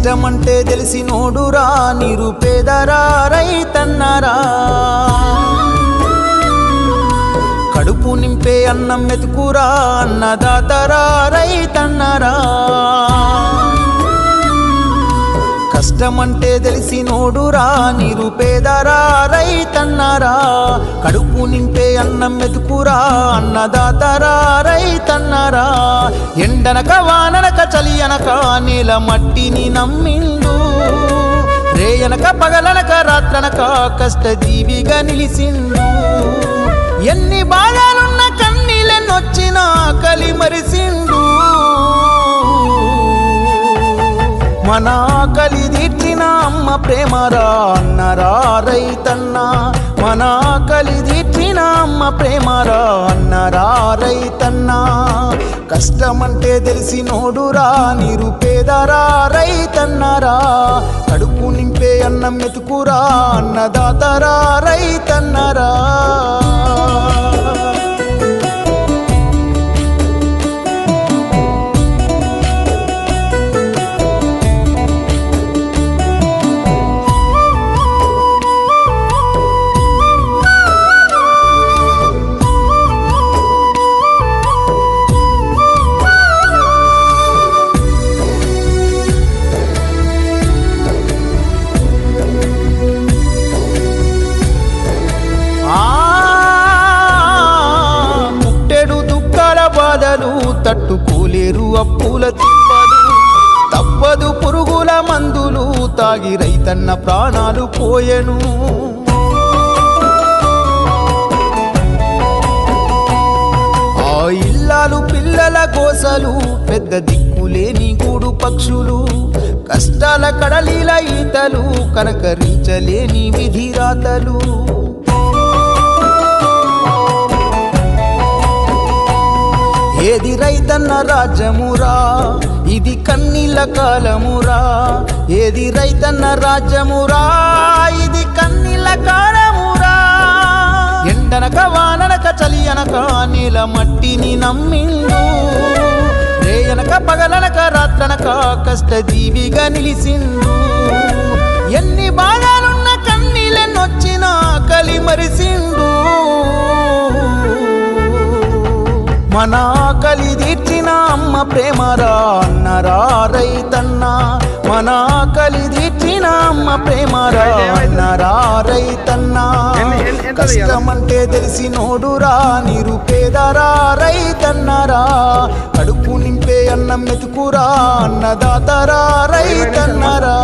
కష్టమంటే తెలిసినోడురా నిరుపేదరా రైతన్నరా కడుపు నింపే అన్నం మెతుకురా అన్నదాతరా రైతన్నరా కష్టమంటే తెలిసినోడురా నిరుపేదరా రైతన్నరా కడుపు నింపే అన్నం మెతుకురా అన్నదాతరా రైతన్నరా ఎండనక వాననక చలి అనక నేల మట్టిని నమ్మిండు రేయనక పగలనక రాత్రనక కష్టజీవిగా నిలిసిండు ఎన్ని బాధలున్న కన్నీళ్ళెన్నొచ్చినా ఆకలి మరిసిండు మన ఆకలి తీర్చిన అమ్మ ప్రేమరా అన్నరా రైతన్న మన ఆకలి తీర్చిన అమ్మ ప్రేమరా అన్నరా రైతన్న కష్టమంటే తెలిసినోడురా నిరుపేదరా రైతన్నరా కడుపు నింపే అన్నం మెతుకురా అన్నదాతరా రైతన్నరా తట్టుకోలేరు అప్పుల తప్పదు పురుగుల మందులు తాగి రైతన్న ప్రాణాలు పోయెను ఆ ఇల్లాలు పిల్లల గోసలు పెద్ద దిక్కులేని గూడు పక్షులు కష్టాల కడలిల ఈతలు కనకరించలేని విధిరాతలు ఏది రైతన్న రాజ్యమురా ఇది కన్నీళ్ళ కాలమురా ఏది రైతన్న రాజ్యమురా ఇది కన్నీళ్ళ కాలమురా ఎండనక వాననక చలి అనక నేల మట్టిని నమ్మిండు రేయనక పగలనక రాత్రనక కష్టజీవిగా నిలిసిండు ఎన్ని బాధలున్న కన్నీళ్ళెన్నొచ్చినా ఆకలి మరిసిండు మన ఆకలి తీర్చిన అమ్మ ప్రేమరా అన్నరా రైతన్న మన ఆకలి తీర్చిన అమ్మ ప్రేమరా అన్నరా రైతన్న కష్టమంటే తెలిసినోడురా నిరుపేదరా రైతన్నరా కడుపు నింపే అన్నం మెతుకురా అన్నదాతరా రైతన్నరా